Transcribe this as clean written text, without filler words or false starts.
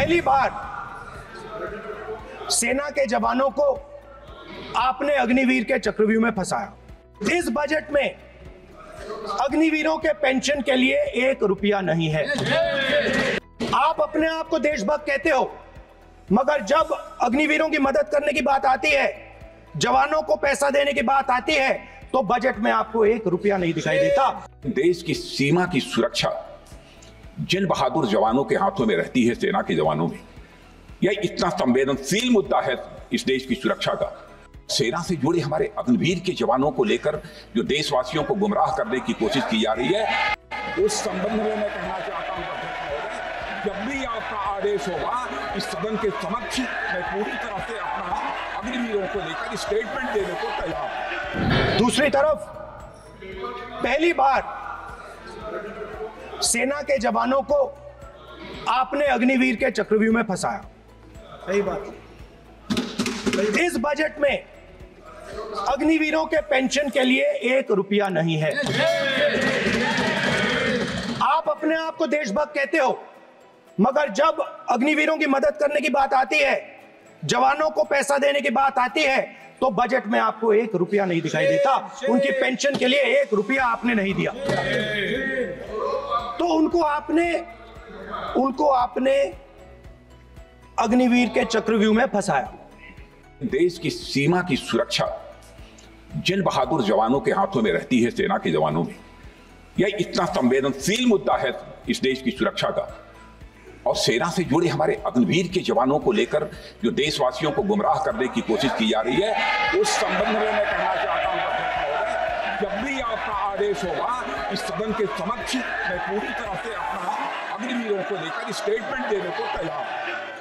पहली बार सेना के जवानों को आपने अग्निवीर के चक्रव्यूह में फंसाया। इस बजट में अग्निवीरों के पेंशन के लिए 1 रुपया नहीं है। आप अपने आप को देशभक्त कहते हो, मगर जब अग्निवीरों की मदद करने की बात आती है, जवानों को पैसा देने की बात आती है, तो बजट में आपको 1 रुपया नहीं दिखाई देता। देश की सीमा की सुरक्षा जिन बहादुर जवानों के हाथों में रहती है, सेना के जवानों में, यह इतना संवेदनशील मुद्दा है इस देश की सुरक्षा का। सेना से जुड़े हमारे अग्निवीर के जवानों को लेकर जो देशवासियों को गुमराह करने की कोशिश की जा रही है, उस संबंध में मैं कहना चाहता हूं, जब भी आपका आदेश होगा इस सदन के समक्ष मैं पूरी तरह से अपना अग्निवीरों को लेकर स्टेटमेंट देने को तैयार। दूसरी तरफ पहली बार सेना के जवानों को आपने अग्निवीर के चक्रव्यूह में फंसाया। सही बात। इस बजट में अग्निवीरों के पेंशन के लिए 1 रुपया नहीं है। आप अपने आप को देशभक्त कहते हो, मगर जब अग्निवीरों की मदद करने की बात आती है, जवानों को पैसा देने की बात आती है, तो बजट में आपको 1 रुपया नहीं दिखाई देता। उनकी पेंशन के लिए 1 रुपया आपने नहीं दिया, तो उनको आपने अग्निवीर के चक्रव्यूह में फंसाया। देश की सीमा की सुरक्षा जिन बहादुर जवानों के हाथों में रहती है, सेना के जवानों में, यह इतना संवेदनशील मुद्दा है इस देश की सुरक्षा का। और सेना से जुड़े हमारे अग्निवीर के जवानों को लेकर जो देशवासियों को गुमराह करने की कोशिश की जा रही है, उस संबंध में मैं कहना चाहता हूं, जब भी आपका आदेश होगा इस सदन के समक्ष मैं पूरी तरह से अपना अग्निवीरों को लेकर स्टेटमेंट देने को तैयार हूं।